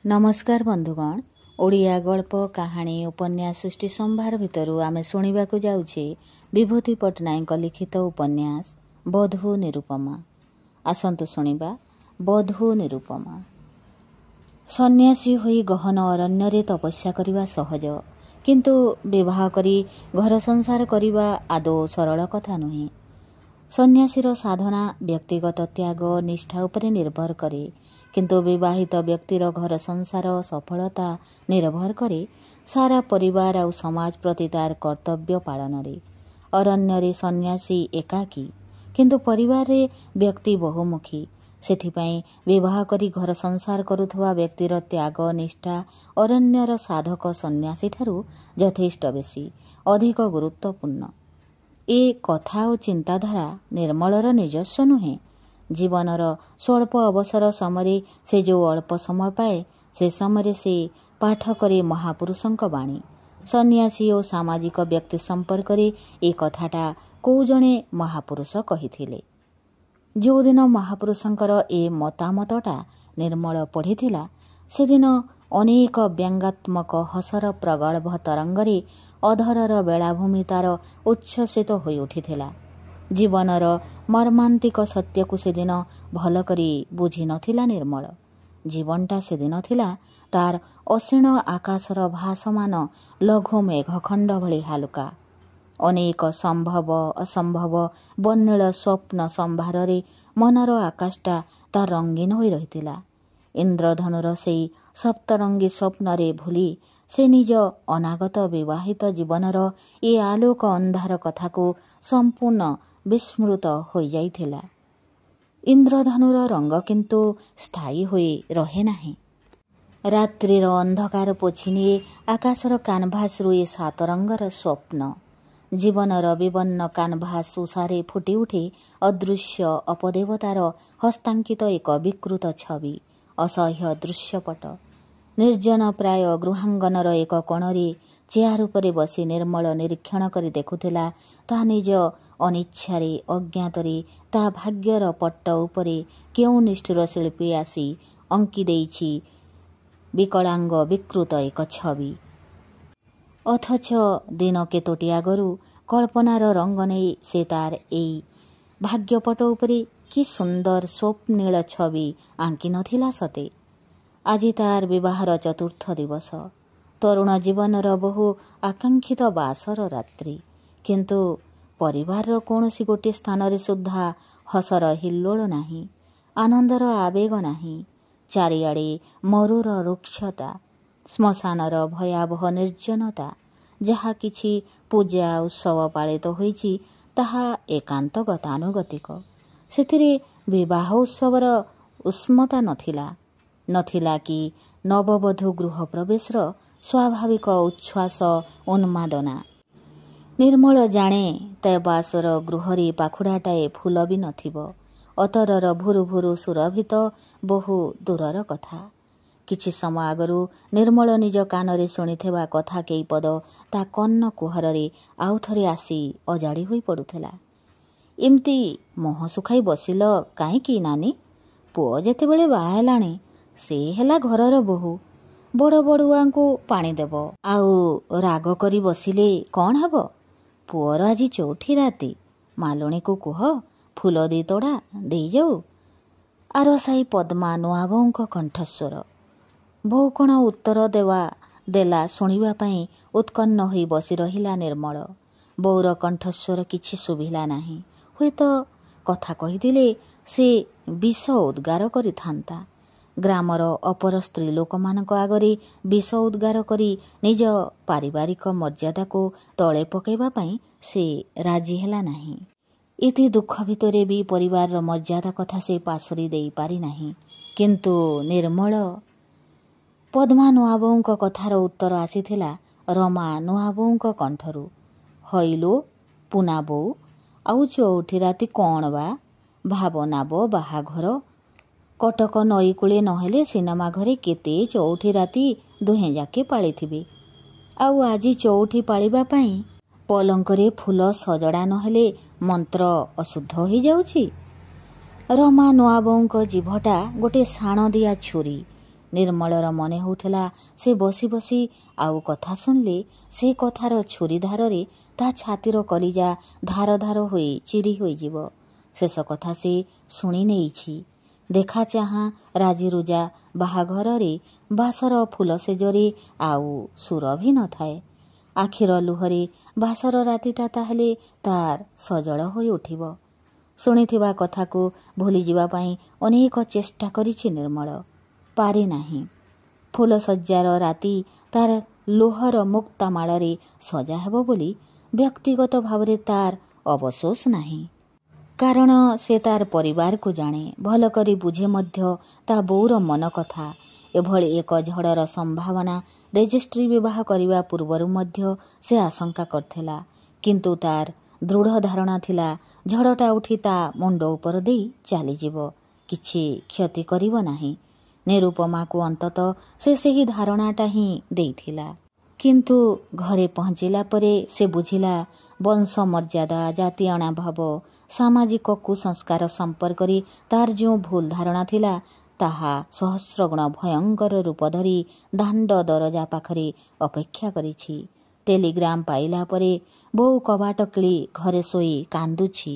नमस्कार बंधुगण, ओडिया गल्प कहानी उपन्यास सृष्टि संभार भितरु आमे शुणिबाकु जाउछे विभूति पट्टनायक लिखित उपन्यास बधू निरुपमा। आसंतु शुणिबा बधू निरुपमा। सन्यासी होई गहन अरण्य तपस्या करिबा सहज, किंतु विवाह करी घर संसार करिबा आदौ सरल कथा नुहे। सन्यासीर साधना व्यक्तिगत त्याग निष्ठा उपरे निर्भर करे, किंतु विवाहित व्यक्तिर घर संसार सफलता निर्भर करे सारा परिवार और समाज प्रति तार कर्तव्य पालन रे। अरण्य सन्यासी एकाकी, किंतु परिवार रे व्यक्ति बहुमुखी। सेथिपाई विवाह करी घर संसार करुथवा व्यक्तिर त्याग निष्ठा अरण्यर साधक सन्यासी ठारू यथेष्ट बेसी अधिक गुरुत्वपूर्ण। ए कथा और चिंताधारा निर्मलर निजस्व नुहे। जीवनर स्वल्प अवसर समय से जो अल्प समय पाए से समय से पाठ करे महापुरुषंक बाणी। सन्यासी और सामाजिक व्यक्ति संपर्क ए कथाटा को जणे महापुरुष कहिथिले। जो दिन महापुरुषंकर ए मतामतटा निर्मल पढ़िथिला से दिन अनेक व्यंगात्मक हसर प्रगल्भ तरंगरे अधरर बेलाभूमि तार उच्छ्वसित होई उठिथिला। जीवनर मर्मांतिक सत्य को सेदिन भल करी बुझी नथिला निर्मल। जीवनटा सेदिन थिला तार असीण आकाशर भासमान लघु मेघखंड भली हालुका। अनेक संभव असंभव बन्नील स्वप्न संभारे मनर आकाशटा तार रंगीन होई रहितिला। इंद्रधनुर सेई सप्तरंगी स्वप्न रे भूली से निज अनागत विवाहित जीवनर ए आलोक अंधार कथा को संपूर्ण विस्मृत होई जाइथिला। इंद्रधनुर रंग किंतु स्थायी होई रहे नाही। रात्रिर अंधकार पोछिनिए आकाशर कानभास रुए सात रंगर स्वप्न। जीवनर विवन्न कानभास उषारे फुटी उठे अदृश्य अपदेवतार हस्तांकित एक विकृत छवि, असह्य दृश्यपट। निर्जन प्राय गृहांगनर एक कोणरे चेयार उपरे बसी निर्मल निरीक्षण करी देखुथिला ता निज अनिच्छारे अज्ञातरे ता भाग्यर पट्ट उपरे केउ निष्ठुर शिल्पी आसी अंकी देइछि विकलांग विकृत एक छवि। अथच दिन केतोटी आगरू कल्पनार रंग नहीं से तार एई भाग्यपट उपरे कि सुंदर स्वप्नील छवि आंकी नथिला सते। आज तार विवाहर चतुर्थ दिवस, तरुण जीवनर बहु आकांक्षित बासर रात्रि, किंतु परिवार कौनसी गोटे स्थान रे सुद्धा हसर हिल्लोल नाही, आनंदर आवेग नाही। चारिआडे मरुर रुक्षता, श्मशानर भयावह निर्जनता। जहा किछि पूजा उत्सव पालित होईछि ताहा एकांत गतानुगतिक। सेथिरे विवाह उत्सवर उष्मता नथिला कि नववधू गृह प्रवेशर स्वाभाविक उच्छ्वास उन्मादना। निर्मल जाने ते बासर गृहरी पाखुड़ाटाए फूल भी नथिब। अतरर भुरु भुरु सुरभित बहु दूरर कथा। किछि समय आगरू निर्मल निज कानरे शुणिथिबा कथा केई पद ता कन्न कुहररे आउ थरे आसी अजाड़ी होई पड़ुथिला। एमती मोह सुखाई बसिल काईकी नानी? पुओ जेतेबेले बाहा हेलाणी से हेला घरर बोहू। बड़ बड़ुआंकु पानी देव आउ राग करी बसिले कौन हब? पुअर आजी चौठी राति, मालुणी को कुह फूल दी तोड़ा देई जाऊ। आरसाई पद्मा नुआ बोऊंक कंठस्वर। बोऊ कण उत्तर देला शुणिबा पाई उत्कन्न होई बसी रहिला निर्मल। बोऊर कंठस्वर किछि सुभिला नाही। हुएत कथा कहिदिले से विष उद्गार करिथांता। ग्रामर अपर स्त्री लोकमानक आगरे विष उद्गार करी निज पारिवारिक मर्यादा को तले पकेबा पाई से राजी हेला नाही। इति दुख भितरे भी परिवार मर्यादा कथा से पासरी देई पारि नाही। किंतु निर्मल पद्मा नुआबोऊंक कथार उत्तर आसीथिला रमा नुआबोऊंक कंठरू। हईलो पुना बोऊ, आउ चौठी राति कौन बा? भावना बो बाहाघर। कटक नई कूले नहेले सिनेमा घरे केते चौठी राति दुहें जाके पालिथिबे। आउ आजी चौठी पालिबा पाई पलंकरे फूल सजड़ा नहेले मंत्र अशुद्ध हो जाउछि। रमा नुआबोऊंक जीभटा गोटे साण दिया छुरी ନିର୍ମଳର ମନେ ହେଉଥିଲା ସେ ବସି ବସି ଆଉ କଥା ଶୁଣିଲେ ସେ କଥାର ଛୁରୀ ଧାରରେ ତା ଛାତିର କଲିଜା ଧାର ଧାର ହୋଇ ଚିରି ହୋଇଯିବ। ଶେଷ କଥା ସେ ଶୁଣି ନେଇଛି। ଦେଖା ଚାହାଁ ରାଜିରୁଜା ବାହାଘରରେ ବାସର ଫୁଲ ସେଜରେ ଆଉ ସୁର ବି ନଥାଏ। ଆଖିର ଲୁହରେ ବାସର ରାତିଟା ତାହେଲେ ତାର ସଜଳ ହୋଇ ଉଠିବ। ଶୁଣିଥିବା କଥାକୁ ଭୁଲିଯିବା ପାଇଁ ଅନେକ ଚେଷ୍ଟା କରିଛି ନିର୍ମଳ, ପାରି ନାହିଁ। ଫୁଲସଜ୍ଜାର ରାତି ତାର ଲୁହର ମୁକ୍ତାମାଳରେ ସଜା ହେବ ବୋଲି ବ୍ୟକ୍ତିଗତ ଭାବରେ ତାର ଅବଶୋଷ ନାହିଁ। କାରଣ ସେ ତାର ପରିବାରକୁ ଜାଣେ, ଭଲ କରି ବୁଝେ ମଧ୍ୟ ତା ବୋଉର ମନ କଥା। ଏଭଳି ଏକ ଝଡ଼ର ସମ୍ଭାବନା ରେଜିଷ୍ଟ୍ରି ବିବାହ କରିବା ପୂର୍ବରୁ ମଧ୍ୟ ସେ ଆଶଙ୍କା କରିଥିଲା। କିନ୍ତୁ ତାର ଦୃଢ଼ ଧାରଣା ଥିଲା ଝଡ଼ଟା ଉଠି ତା ମୁଣ୍ଡ ଉପର ଦେଇ ଚାଲିଯିବ, କିଛି କ୍ଷତି କରିବ ନାହିଁ। ନିରୁପମାକୁ ଅନ୍ତତଃ ସେ ସେହି ଧାରଣାଟା ହିଁ ଦେଇଥିଲା। କିନ୍ତୁ ଘରେ ପହଞ୍ଚିଲା ପରେ ସେ ବୁଝିଲା ବଂଶ ମର୍ଯ୍ୟାଦା, ଜାତିଆଣା ଭାବ, ସାମାଜିକ କୁସଂସ୍କାର ସମ୍ପର୍କରେ ତାର ଯେଉଁ ଭୁଲ ଧାରଣା ଥିଲା ତାହା ସହସ୍ରଗୁଣ ଭୟଙ୍କର ରୂପ ଧରି ଦାଣ୍ଡ ଦରଜା ପାଖରେ ଅପେକ୍ଷା କରିଛି। ଟେଲିଗ୍ରାମ ପାଇଲା ପରେ ବୋଉ କବାଟ କିଳି ଘରେ ଶୋଇ କାନ୍ଦୁଛି।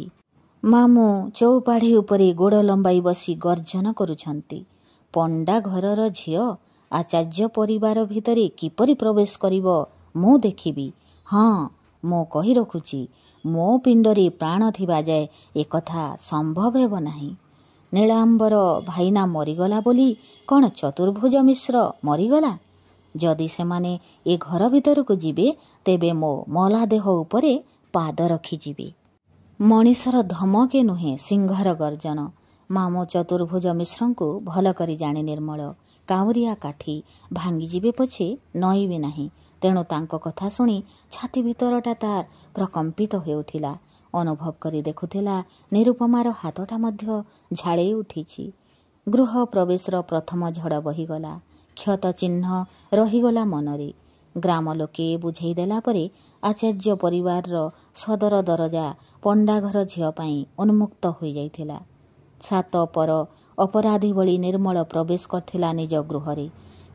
ମାମୁଁ ଚଉପାଢ଼ୀ ଉପରେ ଗୋଡ଼ ଲମ୍ବାଇ ବସି ଗର୍ଜନ କରୁଛନ୍ତି। ପଣ୍ଡା ଘରର ଝିଅ ଆଚାର୍ଯ୍ୟ ପରିବାର ଭିତରେ କିପରି ପ୍ରବେଶ କରିବ ମୁଁ ଦେଖିବି। ହଁ, ମୁଁ କହି ରଖୁଛି, ମୋ ପିଣ୍ଡରେ ପ୍ରାଣ ଥିବା ଯାଏ ଏକଥା ସମ୍ଭବ ହେବ ନାହିଁ। ନୀଳାମ୍ବର ଭାଇନା ମରିଗଲା ବୋଲି କ'ଣ ଚତୁର୍ଭୁଜ ମିଶ୍ର ମରିଗଲା? ଯଦି ସେମାନେ ଏ ଘର ଭିତରକୁ ଯିବେ ତେବେ ମୋ ମଲା ଦେହ ଉପରେ ପାଦ ରଖିଯିବେ। ମଣିଷର ଧମକେ ନୁହେଁ, ସିଂହର ଗର୍ଜନ। ମାମୁଁ ଚତୁର୍ଭୁଜ ମିଶ୍ରଙ୍କୁ ଭଲ କରି ଜାଣେ ନିର୍ମଳ। କାଉଁରିଆ କାଠି ଭାଙ୍ଗିଯିବେ ପଛେ ନଇଁବେ ନାହିଁ। ତେଣୁ ତାଙ୍କ କଥା ଶୁଣି ଛାତି ଭିତରଟା ତାର ପ୍ରକମ୍ପିତ ହେଉଥିଲା। ଅନୁଭବ କରି ଦେଖୁଥିଲା ନିରୁପମାର ହାତଟା ମଧ୍ୟ ଝାଳେଇ ଉଠିଛି। ଗୃହ ପ୍ରବେଶର ପ୍ରଥମ ଝଡ଼ ବହିଗଲା। କ୍ଷତ ଚିହ୍ନ ରହିଗଲା ମନରେ। ଗ୍ରାମ ଲୋକେ ବୁଝେଇ ଦେଲା ପରେ ଆଚାର୍ଯ୍ୟ ପରିବାରର ସଦର ଦରଜା ପଣ୍ଡାଘର ଝିଅ ପାଇଁ ଉନ୍ମୁକ୍ତ ହୋଇଯାଇଥିଲା। ସାତ ପର ଅପରାଧୀ ଭଳି ନିର୍ମଳ ପ୍ରବେଶ କରିଥିଲା ନିଜ ଗୃହରେ।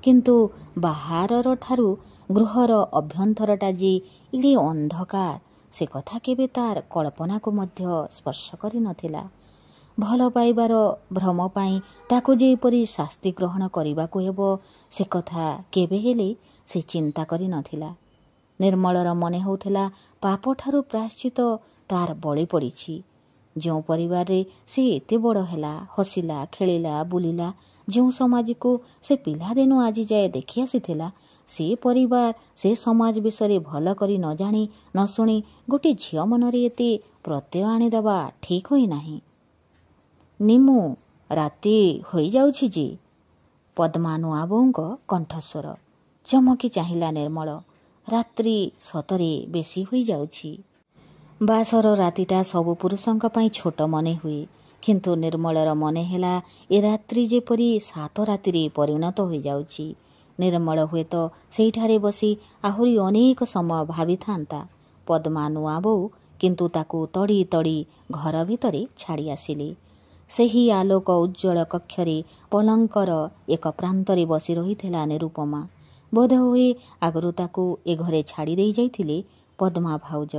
କିନ୍ତୁ ବାହାରର ଠାରୁ ଗୃହର ଅଭ୍ୟନ୍ତରଟା ଯେ ଏଡ଼େ ଅନ୍ଧକାର ସେ କଥା କେବେ ତାର କଳ୍ପନାକୁ ମଧ୍ୟ ସ୍ପର୍ଶ କରିନଥିଲା। ଭଲ ପାଇବାର ଭ୍ରମ ପାଇଁ ତାକୁ ଯେପରି ଶାସ୍ତି ଗ୍ରହଣ କରିବାକୁ ହେବ ସେ କଥା କେବେ ହେଲେ ସେ ଚିନ୍ତା କରିନଥିଲା। ନିର୍ମଳର ମନେ ହେଉଥିଲା ପାପଠାରୁ ପ୍ରାୟଶ୍ଚିତ ତାର ବଳି ପଡ଼ିଛି। ଯେଉଁ ପରିବାରରେ ସେ ଏତେ ବଡ଼ ହେଲା, ହସିଲା, ଖେଳିଲା, ବୁଲିଲା, ଯେଉଁ ସମାଜକୁ ସେ ପିଲାଦିନୁ ଆଜି ଯାଏ ଦେଖି ଆସିଥିଲା, ସେ ପରିବାର ସେ ସମାଜ ବିଷୟରେ ଭଲ କରି ନ ଜାଣି ନ ଶୁଣି ଗୋଟିଏ ଝିଅ ମନରେ ଏତେ ପ୍ରତ୍ୟୟ ଆଣିଦେବା ଠିକ୍ ହୋଇନାହିଁ। ନିମୁ, ରାତି ହୋଇଯାଉଛି ଯେ। ପଦ୍ମା ନୂଆବୋଉଙ୍କ କଣ୍ଠସ୍ୱର। ଚମକି ଚାହିଁଲା ନିର୍ମଳ। ରାତ୍ରି ସତରେ ବେଶୀ ହୋଇଯାଉଛି। ବାସର ରାତିଟା ସବୁ ପୁରୁଷଙ୍କ ପାଇଁ ଛୋଟ ମନେ ହୁଏ। କିନ୍ତୁ ନିର୍ମଳର ମନେ ହେଲା ଏ ରାତ୍ରି ଯେପରି 7 ରାତିରେ ପରିଣତ ହୋଇଯାଉଛି। ନିର୍ମଳ ହୁଏତ ସେଇଠାରେ ବସି ଆହୁରି ଅନେକ ସମୟ ଭାବିଥାନ୍ତା। ପଦ୍ମା ନୂଆବୋଉ କିନ୍ତୁ ତାକୁ ତଡ଼ି ତଡ଼ି ଘର ଭିତରେ ଛାଡ଼ି ଆସିଲେ। ସେହି ଆଲୋକ ଉଜ୍ଜ୍ୱଳ କକ୍ଷରେ ପଲଙ୍କର ଏକ ପ୍ରାନ୍ତରେ ବସି ରହିଥିଲା ନିରୁପମା। ବୋଧହୁଏ ଆଗରୁ ତାକୁ ଏ ଘରେ ଛାଡ଼ି ଦେଇ ଯାଇଥିଲେ ପଦ୍ମା ଭାଉଜ।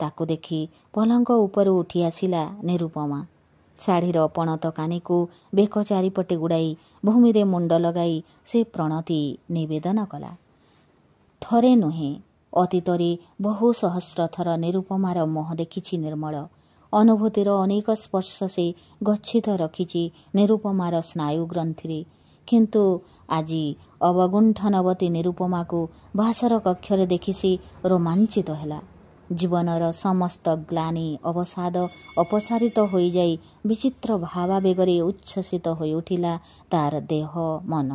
ତାକୁ ଦେଖି ପଲଙ୍କ ଉପରୁ ଉଠି ଆସିଲା ନିରୁପମା। ଶାଢ଼ୀର ପଣତ କାନିକୁ ବେକ ଚାରିପଟେ ଗୁଡ଼ାଇ ଭୂମିରେ ମୁଣ୍ଡ ଲଗାଇ ସେ ପ୍ରଣତି ନିବେଦନ କଲା। ଥରେ ନୁହେଁ, ଅତୀତରେ ବହୁ ସହସ୍ର ଥର ନିରୁପମାର ମୁହଁ ଦେଖିଛି ନିର୍ମଳ। ଅନୁଭୂତିର ଅନେକ ସ୍ପର୍ଶ ସେ ଗଚ୍ଛିତ ରଖିଛି ନିରୁପମାର ସ୍ନାୟୁ ଗ୍ରନ୍ଥିରେ। କିନ୍ତୁ ଆଜି ଅବଗୁଣ୍ଠନବତୀ ନିରୁପମାକୁ ବାସର କକ୍ଷରେ ଦେଖି ସେ ରୋମାଞ୍ଚିତ ହେଲା। ଜୀବନର ସମସ୍ତ ଗ୍ଲାନି ଅବସାଦ ଅପସାରିତ ହୋଇଯାଇ ବିଚିତ୍ର ଭାବାବେଗରେ ଉଚ୍ଛ୍ୱସିତ ହୋଇଉଠିଲା ତାର ଦେହ ମନ।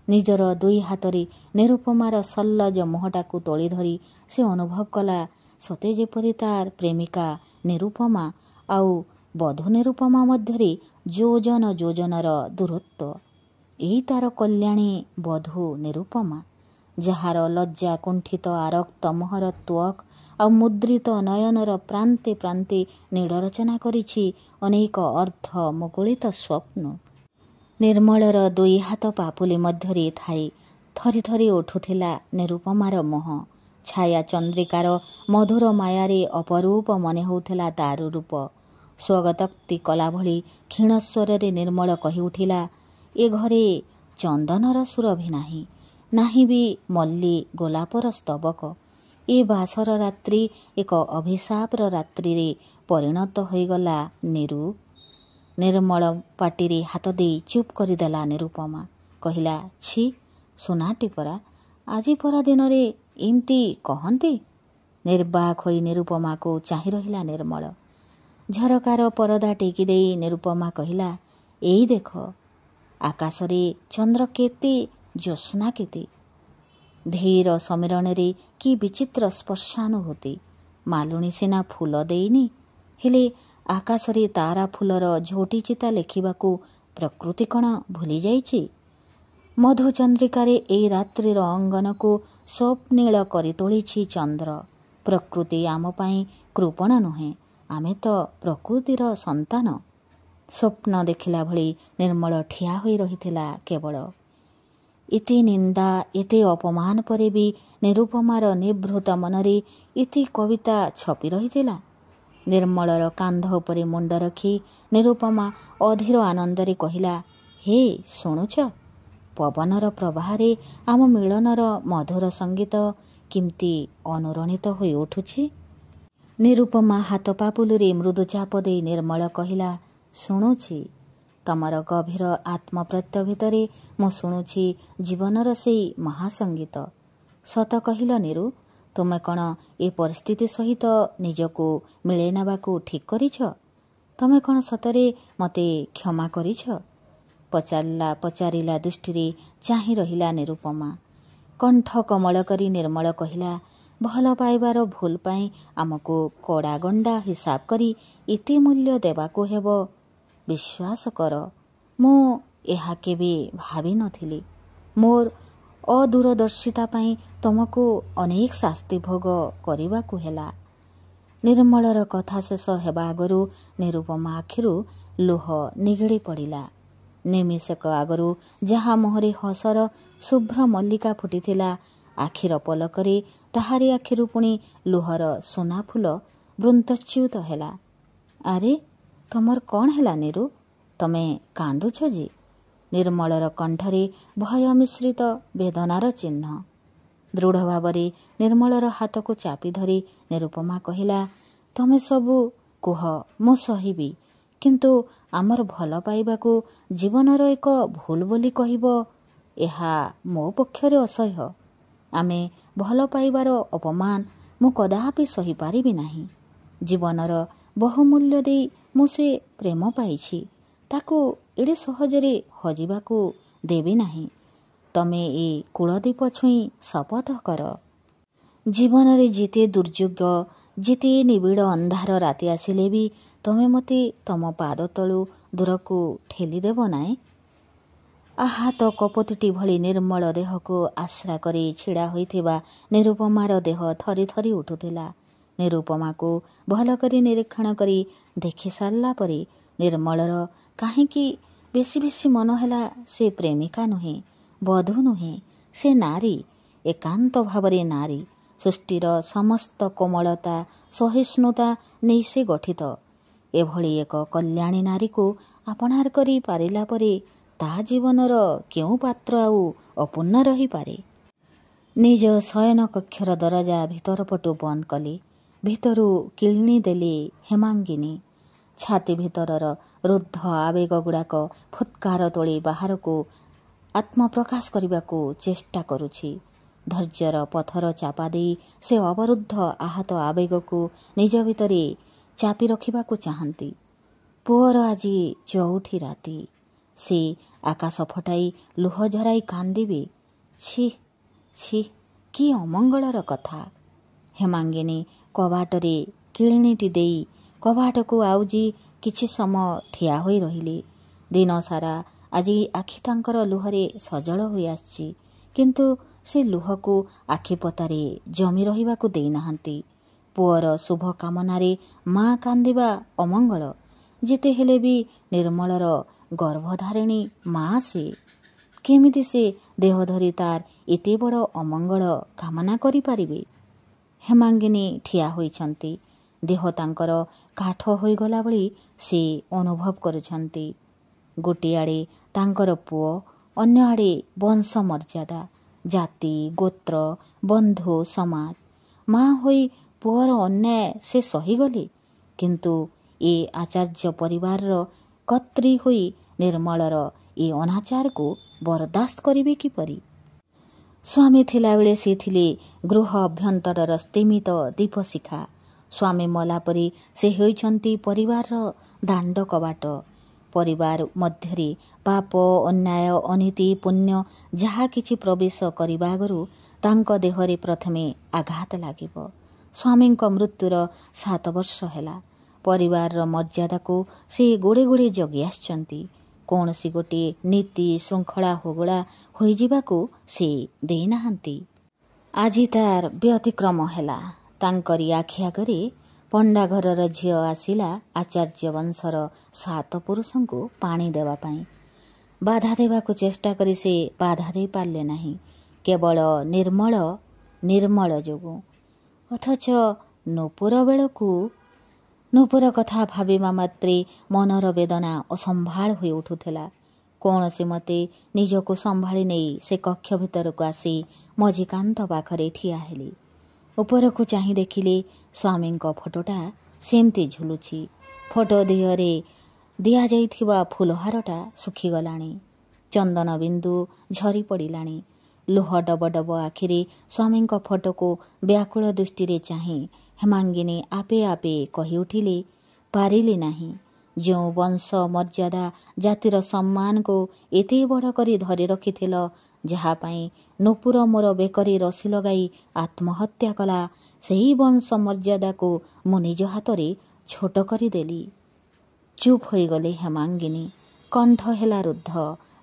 ନିଜର ଦୁଇ ହାତରେ ନିରୁପମାର ସଲ୍ଲଜ ମୁହଁଟାକୁ ତୋଳି ଧରି ସେ ଅନୁଭବ କଲା ସତେ ଯେପରି ତାର ପ୍ରେମିକା ନିରୁପମା ଆଉ ବଧୂ ନିରୁପମା ମଧ୍ୟରେ ଯୋଜନ ଯୋଜନର ଦୂରତ୍ୱ। ଏଇ ତାର କଲ୍ୟାଣୀ ବଧୂ ନିରୁପମା, ଯାହାର ଲଜ୍ଜା କୁଣ୍ଠିତ ଆରକ୍ତ ମୁହଁର ତ୍ୱକ୍ ଆଉ ମୁଦ୍ରିତ ନୟନର ପ୍ରାନ୍ତେ ପ୍ରାନ୍ତେ ନୀଡ଼ ରଚନା କରିଛି ଅନେକ ଅର୍ଦ୍ଧ ମୁକୁଳିତ ସ୍ୱପ୍ନ। ନିର୍ମଳର ଦୁଇ ହାତ ପାପୁଲି ମଧ୍ୟରେ ଥାଇ ଥରି ଥରି ଉଠୁଥିଲା ନିରୁପମାର ମୁହଁ। ଛାୟା ଚନ୍ଦ୍ରିକାର ମଧୁର ମାୟାରେ ଅପରୂପ ମନେ ହେଉଥିଲା ତାର ରୂପ। ସ୍ୱଗତୋକ୍ତି କଲା ଭଳି କ୍ଷୀଣ ସ୍ୱରରେ ନିର୍ମଳ କହି ଉଠିଲା, ଏ ଘରେ ଚନ୍ଦନର ସୁରଭି ନାହିଁ, ନାହିଁ ବି ମଲ୍ଲୀ ଗୋଲାପର ସ୍ତବକ। ଏ ବାସର ରାତ୍ରି ଏକ ଅଭିଶାପର ରାତ୍ରିରେ ପରିଣତ ହୋଇଗଲା ନିରୁ। ନିର୍ମଳ ପାଟିରେ ହାତ ଦେଇ ଚୁପ୍ କରିଦେଲା ନିରୁପମା। କହିଲା, ଛି ସୁନାଟି ପରା, ଆଜି ପରା ଦିନରେ ଏମିତି କହନ୍ତି? ନିର୍ବାକ ହୋଇ ନିରୁପମାକୁ ଚାହିଁ ରହିଲା ନିର୍ମଳ। ଝରକାର ପରଦା ଟେକି ଦେଇ ନିରୁପମା କହିଲା, ଏଇ ଦେଖ ଆକାଶରେ ଚନ୍ଦ୍ର କେତେ, ଜ୍ୟୋତ୍ସ୍ନା କେତେ। ଧୀର ସମୀରଣରେ କି ବିଚିତ୍ର ସ୍ପର୍ଶାନୁଭୂତି। ମାଲୁଣୀ ସିନା ଫୁଲ ଦେଇନି, ହେଲେ ଆକାଶରେ ତାରା ଫୁଲର ଝୋଟିଚିତା ଲେଖିବାକୁ ପ୍ରକୃତି କ'ଣ ଭୁଲି ଯାଇଛି? ମଧୁଚନ୍ଦ୍ରିକାରେ ଏଇ ରାତ୍ରିର ଅଙ୍ଗନକୁ ସ୍ୱପ୍ନୀଳ କରି ତୋଳିଛି ଚନ୍ଦ୍ର। ପ୍ରକୃତି ଆମ ପାଇଁ କୃପଣ ନୁହେଁ, ଆମେ ତ ପ୍ରକୃତିର ସନ୍ତାନ। ସ୍ୱପ୍ନ ଦେଖିଲା ଭଳି ନିର୍ମଳ ଠିଆ ହୋଇ ରହିଥିଲା କେବଳ। ଏତେ ନିନ୍ଦା, ଏତେ ଅପମାନ ପରେ ବି ନିରୁପମାର ନିଭୃତ ମନରେ ଏତେ କବିତା ଛପି ରହିଥିଲା। ନିର୍ମଳର କାନ୍ଧ ଉପରେ ମୁଣ୍ଡ ରଖି ନିରୁପମା ଅଧୀର ଆନନ୍ଦରେ କହିଲା, ହେ ଶୁଣୁଛ? ପବନର ପ୍ରବାହରେ ଆମ ମିଳନର ମଧୁର ସଙ୍ଗୀତ କେମିତି ଅନୁରଣିତ ହୋଇ ଉଠୁଛି। ନିରୁପମା ହାତ ପାପୁଲିରେ ମୃଦୁ ଚାପ ଦେଇ ନିର୍ମଳ କହିଲା, ଶୁଣୁଛି। ତମର ଗଭୀର ଆତ୍ମପ୍ରତ୍ୟ ଭିତରେ ମୁଁ ଶୁଣୁଛି ଜୀବନର ସେଇ ମହାସଙ୍ଗୀତ। ସତ କହିଲ ନିରୁ, ତୁମେ କ'ଣ ଏ ପରିସ୍ଥିତି ସହିତ ନିଜକୁ ମିଳେଇ ନେବାକୁ ଠିକ୍ କରିଛ? ତମେ କ'ଣ ସତରେ ମୋତେ କ୍ଷମା କରିଛ? ପଚାରିଲା ଦୃଷ୍ଟିରେ ଚାହିଁ ରହିଲା ନିରୁପମା। କଣ୍ଠ କୋମଳ କରି ନିର୍ମଳ କହିଲା, ଭଲ ପାଇବାର ଭୁଲ ପାଇଁ ଆମକୁ କଡ଼ା ଗଣ୍ଡା ହିସାବ କରି ଏତେ ମୂଲ୍ୟ ଦେବାକୁ ହେବ? ବିଶ୍ୱାସ କର, ମୁଁ ଏହା କେବେ ଭାବିନଥିଲି। ମୋର ଅଦୂରଦର୍ଶିତା ପାଇଁ ତୁମକୁ ଅନେକ ଶାସ୍ତି ଭୋଗ କରିବାକୁ ହେଲା। ନିର୍ମଳର କଥା ଶେଷ ହେବା ଆଗରୁ ନିରୁପମା ଆଖିରୁ ଲୁହ ନିଗିଡ଼ି ପଡ଼ିଲା। ନିମିଷକ ଆଗରୁ ଯାହା ମୁହଁରେ ହସର ଶୁଭ୍ର ମଲ୍ଲିକା ଫୁଟିଥିଲା, ଆଖିର ପଲକରେ ତାହାରି ଆଖିରୁ ପୁଣି ଲୁହର ସୁନା ଫୁଲ ବୃନ୍ତଚ୍ୟୁତ ହେଲା। ଆରେ ତମର କ'ଣ ହେଲା ନିରୁ? ତମେ କାନ୍ଦୁଛ ଯେ? ନିର୍ମଳର କଣ୍ଠରେ ଭୟ ମିଶ୍ରିତ ବେଦନାର ଚିହ୍ନ। ଦୃଢ଼ ଭାବରେ ନିର୍ମଳର ହାତକୁ ଚାପି ଧରି ନିରୁପମା କହିଲା, ତମେ ସବୁ କୁହ, ମୁଁ ସହିବି, କିନ୍ତୁ ଆମର ଭଲ ପାଇବାକୁ ଜୀବନର ଏକ ଭୁଲ ବୋଲି କହିବ, ଏହା ମୋ ପକ୍ଷରେ ଅସହ୍ୟ। ଆମେ ଭଲ ପାଇବାର ଅପମାନ ମୁଁ କଦାପି ସହିପାରିବି ନାହିଁ। ଜୀବନର ବହୁମୂଲ୍ୟ ଦେଇ ମୁଁ ସେ ପ୍ରେମ ପାଇଛି, ତାକୁ ଏଡ଼େ ସହଜରେ ହଜିବାକୁ ଦେବି ନାହିଁ। ତମେ ଏ କୂଳଦୀପ ଛୁଇଁ ଶପଥ କର। ଜୀବନରେ ଯେତେ ଦୁର୍ଯୋଗ, ଯେତେ ନିବିଡ଼ ଅନ୍ଧାର ରାତି ଆସିଲେ ବି ତମେ ମୋତେ ତମ ପାଦ ତଳୁ ଦୂରକୁ ଠେଲିଦେବ ନାହିଁ। ଆହତ କପୋତୀଟି ଭଳି ନିର୍ମଳ ଦେହକୁ ଆଶ୍ରା କରି ଛିଡ଼ା ହୋଇଥିବା ନିରୁପମାର ଦେହ ଥରି ଥରି ଉଠୁଥିଲା। ନିରୁପମାକୁ ଭଲ କରି ନିରୀକ୍ଷଣ କରି ଦେଖି ସାରିଲା ପରେ ନିର୍ମଳର କାହିଁକି ବେଶୀ ବେଶୀ ମନ ହେଲା ସେ ପ୍ରେମିକା ନୁହେଁ, ବଧୂ ନୁହେଁ, ସେ ନାରୀ, ଏକାନ୍ତ ଭାବରେ ନାରୀ। ସୃଷ୍ଟିର ସମସ୍ତ କୋମଳତା, ସହିଷ୍ଣୁତା ନେଇ ସେ ଗଠିତ। ଏଭଳି ଏକ କଲ୍ୟାଣୀ ନାରୀକୁ ଆପଣାର କରି ପାରିଲା ପରେ ତା ଜୀବନର କେଉଁ ପାତ୍ର ଆଉ ଅପୂର୍ଣ୍ଣ ରହିପାରେ? ନିଜ ଶୟନ କକ୍ଷର ଦରଜା ଭିତର ପଟୁ ବନ୍ଦ କଲେ। ଭିତରୁ କିଳିଣି ଦେଲେ ହେମାଙ୍ଗିନୀ। ଛାତି ଭିତରର ରୁଦ୍ଧ ଆବେଗ ଗୁଡ଼ାକ ଫୁତ୍କାର ତୋଳି ବାହାରକୁ ଆତ୍ମପ୍ରକାଶ କରିବାକୁ ଚେଷ୍ଟା କରୁଛି। ଧୈର୍ଯ୍ୟର ପଥର ଚାପା ଦେଇ ସେ ଅବରୁଦ୍ଧ ଆହତ ଆବେଗକୁ ନିଜ ଭିତରେ ଚାପି ରଖିବାକୁ ଚାହାନ୍ତି। ପୁଅର ଆଜି 4ଠି ରାତି। ସେ ଆକାଶ ଫଟାଇ ଲୁହ ଝରାଇ କାନ୍ଦିବେ। ଛି ଛି, କି ଅମଙ୍ଗଳର କଥା। ହେମାଙ୍ଗିନୀ କବାଟରେ କିଳିଣିଟି ଦେଇ କବାଟକୁ ଆଉଜି କିଛି ସମୟ ଠିଆ ହୋଇ ରହିଲେ। ଦିନସାରା ଆଜି ଆଖି ତାଙ୍କର ଲୁହରେ ସଜଳ ହୋଇ ଆସିଛି, କିନ୍ତୁ ସେ ଲୁହକୁ ଆଖିପତାରେ ଜମି ରହିବାକୁ ଦେଇନାହାନ୍ତି। ପୁଅର ଶୁଭ କାମନାରେ ମା କାନ୍ଦିବା ଅମଙ୍ଗଳ। ଯେତେ ହେଲେ ବି ନିର୍ମଳର ଗର୍ଭଧାରିଣୀ ମା ସେ। କେମିତି ସେ ଦେହ ଧରି ତାର ଏତେ ବଡ଼ ଅମଙ୍ଗଳ କାମନା କରିପାରିବେ? ହେମାଙ୍ଗିନୀ ଠିଆ ହୋଇଛନ୍ତି। ଦେହ ତାଙ୍କର କାଠ ହୋଇଗଲା ଭଳି ସେ ଅନୁଭବ କରୁଛନ୍ତି। ଗୋଟିଏ ଆଡ଼େ ତାଙ୍କର ପୁଅ, ଅନ୍ୟ ଆଡ଼େ ବଂଶ ମର୍ଯ୍ୟାଦା, ଜାତି, ଗୋତ୍ର, ବନ୍ଧୁ, ସମାଜ। ମା ହୋଇ ପୁଅର ଅନ୍ୟାୟ ସେ ସହିଗଲେ, କିନ୍ତୁ ଏ ଆଚାର୍ଯ୍ୟ ପରିବାରର କର୍ତ୍ରୀ ହୋଇ ନିର୍ମଳର ଏ ଅନାଚାରକୁ ବରଦାସ୍ତ କରିବେ କିପରି? ସ୍ୱାମୀ ଥିଲାବେଳେ ସେ ଥିଲେ ଗୃହ ଅଭ୍ୟନ୍ତରର ସ୍ତିମିତ ଦୀପଶିଖା। ସ୍ୱାମୀ ମଲା ପରେ ସେ ହେଉଛନ୍ତି ପରିବାରର ଦାଣ୍ଡ କବାଟ। ପରିବାର ମଧ୍ୟରେ ପାପ, ଅନ୍ୟାୟ, ଅନୀତି, ପୁଣ୍ୟ ଯାହା କିଛି ପ୍ରବେଶ କରିବା ଆଗରୁ ତାଙ୍କ ଦେହରେ ପ୍ରଥମେ ଆଘାତ ଲାଗିବ। ସ୍ୱାମୀଙ୍କ ମୃତ୍ୟୁର 7 ବର୍ଷ ହେଲା। ପରିବାରର ମର୍ଯ୍ୟାଦାକୁ ସେ ଗୋଡ଼େ ଗୋଡ଼େ ଜଗି ଆସିଛନ୍ତି। କୌଣସି ଗୋଟିଏ ନୀତି ଶୃଙ୍ଖଳା ହୁଗୁଳା ହୋଇଯିବାକୁ ସେ ଦେଇନାହାନ୍ତି। ଆଜି ତାର ବ୍ୟତିକ୍ରମ ହେଲା। ତାଙ୍କରି ଆଖି ଆଗରେ ପଣ୍ଡା ଘରର ଝିଅ ଆସିଲା ଆଚାର୍ଯ୍ୟ ବଂଶର 7 ପୁରୁଷଙ୍କୁ ପାଣି ଦେବା ପାଇଁ। ବାଧା ଦେବାକୁ ଚେଷ୍ଟା କରି ସେ ବାଧା ଦେଇପାରିଲେ ନାହିଁ, କେବଳ ନିର୍ମଳ ଯୋଗୁଁ। ଅଥଚ ନୂପୁର ବେଳକୁ ନୂପୁର କଥା ଭାବିବା ମାତ୍ରେ ମନର ବେଦନା ଅସମ୍ଭାଳ ହୋଇ ଉଠୁଥିଲା। କୌଣସି ମତେ ନିଜକୁ ସମ୍ଭାଳି ନେଇ ସେ କକ୍ଷ ଭିତରକୁ ଆସି ମଝିକାନ୍ଥ ପାଖରେ ଠିଆ ହେଲେ। ଉପରକୁ ଚାହିଁ ଦେଖିଲେ ସ୍ୱାମୀଙ୍କ ଫଟୋଟା ସେମିତି ଝୁଲୁଛି। ଫଟୋ ଦିହରେ ଦିଆଯାଇଥିବା ଫୁଲହାରଟା ଶୁଖିଗଲାଣି। ଚନ୍ଦନ ବିନ୍ଦୁ ଝରି ପଡ଼ିଲାଣି। ଲୁହ ଡବ ଡବ ଆଖିରେ ସ୍ୱାମୀଙ୍କ ଫଟୋକୁ ବ୍ୟାକୁଳ ଦୃଷ୍ଟିରେ ଚାହିଁ ହେମାଙ୍ଗିନୀ ଆପେ ଆପେ କହି ଉଠିଲେ, ପାରିଲି ନାହିଁ। ଯେଉଁ ବଂଶ ମର୍ଯ୍ୟାଦା, ଜାତିର ସମ୍ମାନକୁ ଏତେ ବଡ଼ କରି ଧରି ରଖିଥିଲ, ଯାହା ପାଇଁ ନୂପୁର ମୋର ବେକରେ ରସି ଲଗାଇ ଆତ୍ମହତ୍ୟା କଲା, ସେହି ବଂଶ ମର୍ଯ୍ୟାଦାକୁ ମୁଁ ନିଜ ହାତରେ ଛୋଟ କରିଦେଲି। ଚୁପ୍ ହୋଇଗଲେ ହେମାଙ୍ଗିନୀ। କଣ୍ଠ ହେଲା ରୁଦ୍ଧ।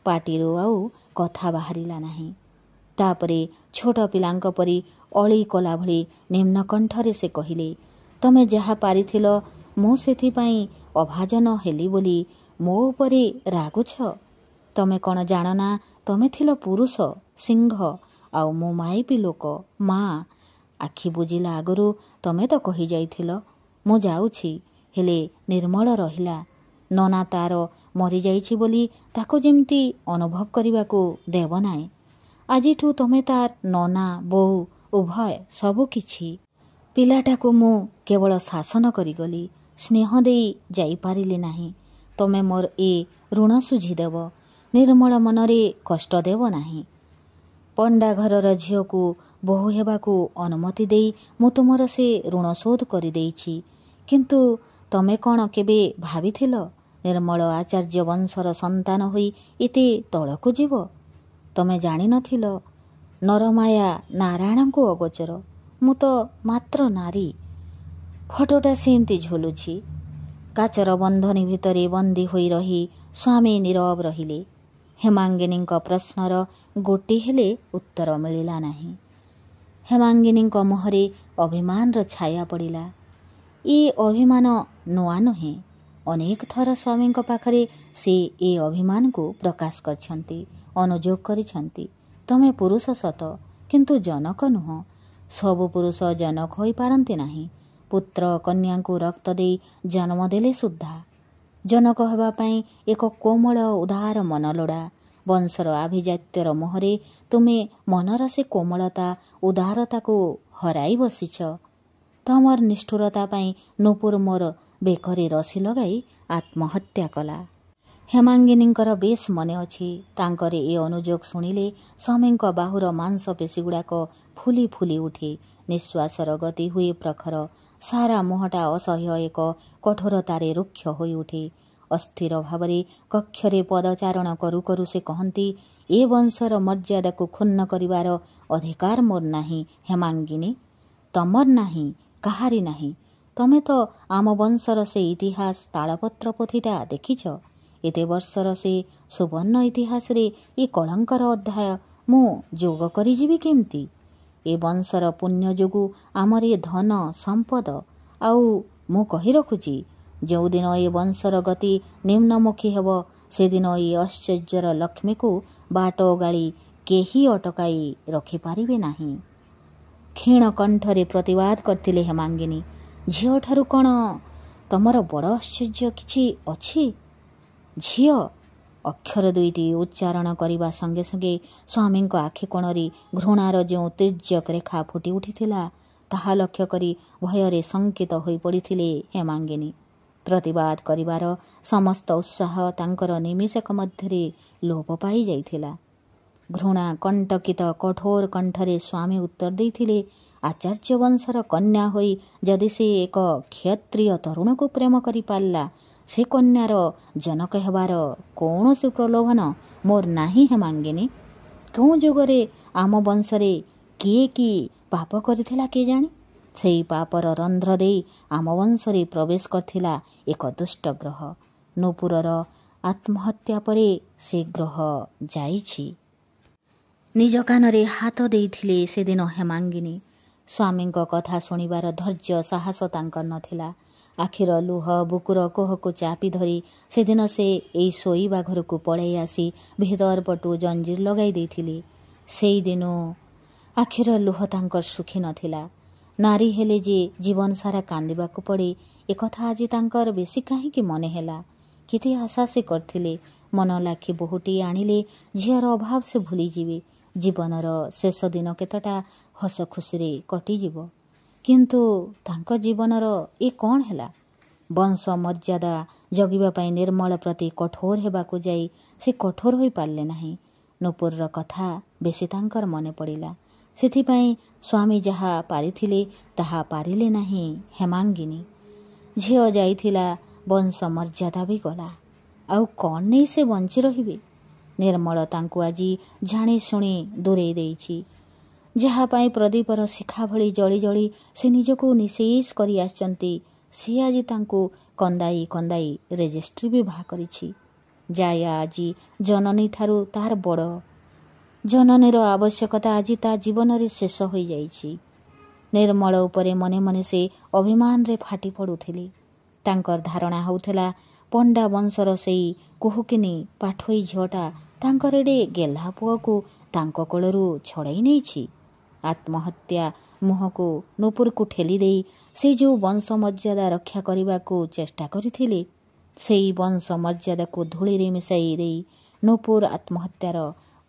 ପାଟିରୁ ଆଉ କଥା ବାହାରିଲା ନାହିଁ। ତାପରେ ଛୋଟ ପିଲାଙ୍କ ପରି ଅଳି କଲା ଭଳି ନିମ୍ନ କଣ୍ଠରେ ସେ କହିଲେ, ତମେ ଯାହା ପାରିଥିଲ, ମୁଁ ସେଥିପାଇଁ ଅଭାଜନ ହେଲି ବୋଲି ମୋ ଉପରେ ରାଗୁଛ? ତମେ କ'ଣ ଜାଣନା, ତମେ ଥିଲ ପୁରୁଷ, ସିଂହ, ଆଉ ମୁଁ ମାଇପି ଲୋକ, ମା। ଆଖି ବୁଜିଲା ଆଗରୁ ତମେ ତ କହିଯାଇଥିଲ, ମୁଁ ଯାଉଛି, ହେଲେ ନିର୍ମଳ ରହିଲା। ନନା ତାର ମରିଯାଇଛି ବୋଲି ତାକୁ ଯେମିତି ଅନୁଭବ କରିବାକୁ ଦେବ ନାହିଁ। ଆଜିଠୁ ତମେ ତାର ନନା, ବୋଉ, ଉଭୟ, ସବୁ କିଛି। ପିଲାଟାକୁ ମୁଁ କେବଳ ଶାସନ କରିଗଲି, ସ୍ନେହ ଦେଇ ଯାଇପାରିଲି ନାହିଁ। ତମେ ମୋର ଏ ଋଣ ଶୁଝିଦେବ, ନିର୍ମଳ ମନରେ କଷ୍ଟ ଦେବ ନାହିଁ। ପଣ୍ଡା ଘରର ଝିଅକୁ ବୋହୂ ହେବାକୁ ଅନୁମତି ଦେଇ ମୁଁ ତୁମର ସେ ଋଣ ଶୋଧ କରିଦେଇଛି। କିନ୍ତୁ ତମେ କ'ଣ କେବେ ଭାବିଥିଲ ନିର୍ମଳ ଆଚାର୍ଯ୍ୟ ବଂଶର ସନ୍ତାନ ହୋଇ ଏତେ ତଳକୁ ଯିବ? ତମେ ଜାଣିନଥିଲ ନରମାୟା ନାରାୟଣଙ୍କୁ ଅଗୋଚର। ମୁଁ ତ ମାତ୍ର ନାରୀ। ଫଟୋଟା ସେମିତି ଝୁଲୁଛି। କାଚର ବନ୍ଧନୀ ଭିତରେ ବନ୍ଦୀ ହୋଇ ରହି ସ୍ୱାମୀ ନୀରବ ରହିଲେ। ହେମାଙ୍ଗିନୀଙ୍କ ପ୍ରଶ୍ନର ଗୋଟିଏ ହେଲେ ଉତ୍ତର ମିଳିଲା ନାହିଁ। ହେମାଙ୍ଗିନୀଙ୍କ ମୁହଁରେ ଅଭିମାନର ଛାୟା ପଡ଼ିଲା। ଏ ଅଭିମାନ ନୂଆ ନୁହେଁ। ଅନେକ ଥର ସ୍ୱାମୀଙ୍କ ପାଖରେ ସେ ଏ ଅଭିମାନକୁ ପ୍ରକାଶ କରିଛନ୍ତି, ଅନୁଯୋଗ କରିଛନ୍ତି। ତମେ ପୁରୁଷ ସତ, କିନ୍ତୁ ଜନକ ନୁହଁ। ସବୁ ପୁରୁଷ ଜନକ ହୋଇପାରନ୍ତି ନାହିଁ। ପୁତ୍ର କନ୍ୟାଙ୍କୁ ରକ୍ତ ଦେଇ ଜନ୍ମ ଦେଲେ ସୁଦ୍ଧା ଜନକ ହେବା ପାଇଁ ଏକ କୋମଳ ଉଦାର ମନ ଲୋଡ଼ା। ବଂଶର ଆଭିଜାତ୍ୟର ମୁହଁରେ ତୁମେ ମନର ସେ କୋମଳତା, ଉଦାରତାକୁ ହରାଇ ବସିଛ। ତମର ନିଷ୍ଠୁରତା ପାଇଁ ନୂପୁର ମୋର ବେକରେ ରସି ଲଗାଇ ଆତ୍ମହତ୍ୟା କଲା। ହେମାଙ୍ଗିନୀଙ୍କର ବେଶ୍ ମନେ ଅଛି। ତାଙ୍କର ଏ ଅନୁଯୋଗ ଶୁଣିଲେ ସ୍ୱାମୀଙ୍କ ବାହୁର ମାଂସପେଶୀଗୁଡ଼ାକ ଫୁଲି ଫୁଲି ଉଠେ। ନିଶ୍ୱାସର ଗତି ହୁଏ ପ୍ରଖର। ସାରା ମୁହଁଟା ଅସହ୍ୟ ଏକ କଠୋରତାରେ ରୁକ୍ଷ ହୋଇ ଉଠେ। ଅସ୍ଥିର ଭାବରେ କକ୍ଷରେ ପଦଚାରଣ କରୁ କରୁ ସେ କହନ୍ତି, ଏ ବଂଶର ମର୍ଯ୍ୟାଦାକୁ କ୍ଷୁଣ୍ଣ କରିବାର ଅଧିକାର ମୋର ନାହିଁ ହେମାଙ୍ଗିନୀ। ତମର ନାହିଁ, କାହାରି ନାହିଁ। ତମେ ତ ଆମ ବଂଶର ସେ ଇତିହାସ ତାଳପତ୍ର ପୋଥିଟା ଦେଖିଛ। ଏତେ ବର୍ଷର ସେ ସୁବର୍ଣ୍ଣ ଇତିହାସରେ ଏ କଳଙ୍କର ଅଧ୍ୟାୟ ମୁଁ ଯୋଗ କରିଯିବି କେମିତି? ଏ ବଂଶର ପୁଣ୍ୟ ଯୋଗୁଁ ଆମର ଏ ଧନ ସମ୍ପଦ। ଆଉ ମୁଁ କହି ରଖୁଛି, ଯେଉଁଦିନ ଏ ବଂଶର ଗତି ନିମ୍ନମୁଖୀ ହେବ, ସେଦିନ ଏହି ଐଶ୍ୱର୍ଯ୍ୟର ଲକ୍ଷ୍ମୀକୁ ବାଟ ଓଗାଳି କେହି ଅଟକାଇ ରଖିପାରିବେ ନାହିଁ। କ୍ଷୀଣ କଣ୍ଠରେ ପ୍ରତିବାଦ କରିଥିଲେ ହେମାଙ୍ଗିନୀ। ଝିଅଠାରୁ କ'ଣ ତମର ବଡ଼ ଐଶ୍ୱର୍ଯ୍ୟ କିଛି ଅଛି? ଝିଅ ଅକ୍ଷର ଦୁଇଟି ଉଚ୍ଚାରଣ କରିବା ସଙ୍ଗେ ସଙ୍ଗେ ସ୍ୱାମୀଙ୍କ ଆଖି କୋଣରେ ଘୃଣାର ଯେଉଁ ତୀର୍ଯ୍ୟକ ରେଖା ଫୁଟି ଉଠିଥିଲା ତାହା ଲକ୍ଷ୍ୟ କରି ଭୟରେ ଶଙ୍କିତ ହୋଇପଡ଼ିଥିଲେ ହେମାଙ୍ଗିନୀ। ପ୍ରତିବାଦ କରିବାର ସମସ୍ତ ଉତ୍ସାହ ତାଙ୍କର ନିମିଷକ ମଧ୍ୟରେ ଲୋପ ପାଇଯାଇଥିଲା। ଘୃଣା କଣ୍ଟକିତ କଠୋର କଣ୍ଠରେ ସ୍ୱାମୀ ଉତ୍ତର ଦେଇଥିଲେ, ଆଚାର୍ଯ୍ୟ ବଂଶର କନ୍ୟା ହୋଇ ଯଦି ସେ ଏକ କ୍ଷତ୍ରିୟ ତରୁଣକୁ ପ୍ରେମ କରିପାରିଲା, ସେ କନ୍ୟାର ଜନକ ହେବାର କୌଣସି ପ୍ରଲୋଭନ ମୋର ନାହିଁ ହେମାଙ୍ଗିନୀ। କେଉଁ ଯୁଗରେ ଆମ ବଂଶରେ କିଏ କି ପାପ କରିଥିଲା କେଜାଣି? ସେହି ପାପର ରନ୍ଧ୍ର ଦେଇ ଆମ ବଂଶରେ ପ୍ରବେଶ କରିଥିଲା ଏକ ଦୁଷ୍ଟ ଗ୍ରହ। ନୂପୁରର ଆତ୍ମହତ୍ୟା ପରେ ସେ ଗ୍ରହ ଯାଇଛି। ନିଜ କାନରେ ହାତ ଦେଇଥିଲେ ସେଦିନ ହେମାଙ୍ଗିନୀ। ସ୍ୱାମୀଙ୍କ କଥା ଶୁଣିବାର ଧୈର୍ଯ୍ୟ ସାହସ ତାଙ୍କର ନଥିଲା। ଆଖିର ଲୁହ ବୁକୁର କୋହକୁ ଚାପି ଧରି ସେଦିନ ସେ ଏଇ ଶୋଇବା ଘରକୁ ପଳାଇ ଆସି ଭିତର ପଟୁ ଜଞ୍ଜିର ଲଗାଇ ଦେଇଥିଲେ। ସେଇଦିନୁ ଆଖିର ଲୁହ ତାଙ୍କର ଶୁଖି ନଥିଲା। ନାରୀ ହେଲେ ଯେ ଜୀବନ ସାରା କାନ୍ଦିବାକୁ ପଡ଼େ ଏକଥା ଆଜି ତାଙ୍କର ବେଶୀ କାହିଁକି ମନେ ହେଲା। କେତେ ଆଶା ସେ କରିଥିଲେ, ମନ ଲାଖି ବୋହୂଟିଏ ଆଣିଲେ ଝିଅର ଅଭାବ ସେ ଭୁଲିଯିବେ, ଜୀବନର ଶେଷ ଦିନ କେତେଟା ହସ ଖୁସିରେ କଟିଯିବ। କିନ୍ତୁ ତାଙ୍କ ଜୀବନର ଏ କ'ଣ ହେଲା? ବଂଶ ମର୍ଯ୍ୟାଦା ଜଗିବା ପାଇଁ ନିର୍ମଳ ପ୍ରତି କଠୋର ହେବାକୁ ଯାଇ ସେ କଠୋର ହୋଇପାରିଲେ ନାହିଁ। ନୂପୁରର କଥା ବେଶୀ ତାଙ୍କର ମନେ ପଡ଼ିଲା। ସେଥିପାଇଁ ସ୍ୱାମୀ ଯାହା ପାରିଥିଲେ ତାହା ପାରିଲେ ନାହିଁ ହେମାଙ୍ଗିନୀ। ଝିଅ ଯାଇଥିଲା, ବଂଶ ମର୍ଯ୍ୟାଦା ବି ଗଲା। ଆଉ କ'ଣ ନେଇ ସେ ବଞ୍ଚି ରହିବେ? ନିର୍ମଳ ତାଙ୍କୁ ଆଜି ଜାଣି ଶୁଣି ଦୂରେଇ ଦେଇଛି। ଯାହା ପାଇଁ ପ୍ରଦୀପର ଶିଖା ଭଳି ଜଳି ଜଳି ସେ ନିଜକୁ ନିଶେଷ କରି ଆସିଛନ୍ତି, ସେ ଆଜି ତାଙ୍କୁ କନ୍ଦାଇ କନ୍ଦାଇ ରେଜିଷ୍ଟ୍ରି ବି ବାହା କରିଛି। ଜାୟା ଆଜି ଜନନୀଠାରୁ ତାହାର ବଡ଼। ଜନନୀର ଆବଶ୍ୟକତା ଆଜି ତା ଜୀବନରେ ଶେଷ ହୋଇଯାଇଛି। ନିର୍ମଳ ଉପରେ ମନେ ମନେ ସେ ଅଭିମାନରେ ଫାଟି ପଡ଼ୁଥିଲେ। ତାଙ୍କର ଧାରଣା ହେଉଥିଲା ପଣ୍ଡା ବଂଶର ସେଇ କୁହୁକିନୀ ପାଠୋଇ ଝିଅଟା ତାଙ୍କର ଏଡ଼େ ଗେହ୍ଲା ପୁଅକୁ ତାଙ୍କ କୋଳରୁ ଛଡ଼ାଇ ନେଇଛି। ଆତ୍ମହତ୍ୟା ମୁହଁକୁ ନୂପୁରକୁ ଠେଲି ଦେଇ ସେ ଯେଉଁ ବଂଶ ମର୍ଯ୍ୟାଦା ରକ୍ଷା କରିବାକୁ ଚେଷ୍ଟା କରିଥିଲେ, ସେଇ ବଂଶ ମର୍ଯ୍ୟାଦାକୁ ଧୂଳିରେ ମିଶାଇ ଦେଇ ନୂପୁର ଆତ୍ମହତ୍ୟାର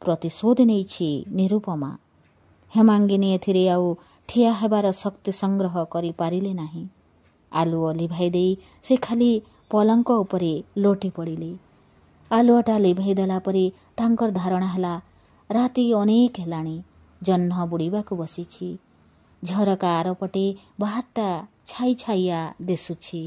ପ୍ରତିଶୋଧ ନେଇଛି ନିରୁପମା। ହେମାଙ୍ଗିନୀ ଏଥିରେ ଆଉ ଠିଆ ହେବାର ଶକ୍ତି ସଂଗ୍ରହ କରିପାରିଲେ ନାହିଁ। ଆଲୁଅ ଲିଭାଇ ଦେଇ ସେ ଖାଲି ପଲଙ୍କ ଉପରେ ଲୋଟି ପଡ଼ିଲେ। ଆଲୁଅଟା ଲିଭାଇ ଦେଲା ପରେ ତାଙ୍କର ଧାରଣା ହେଲା ରାତି ଅନେକ ହେଲାଣି, ଜହ୍ନ ବୁଡ଼ିବାକୁ ବସିଛି। ଝରକା ଆରପଟେ ବାହାରଟା ଛାଇ ଛାଇଆ ଦିଶୁଛି।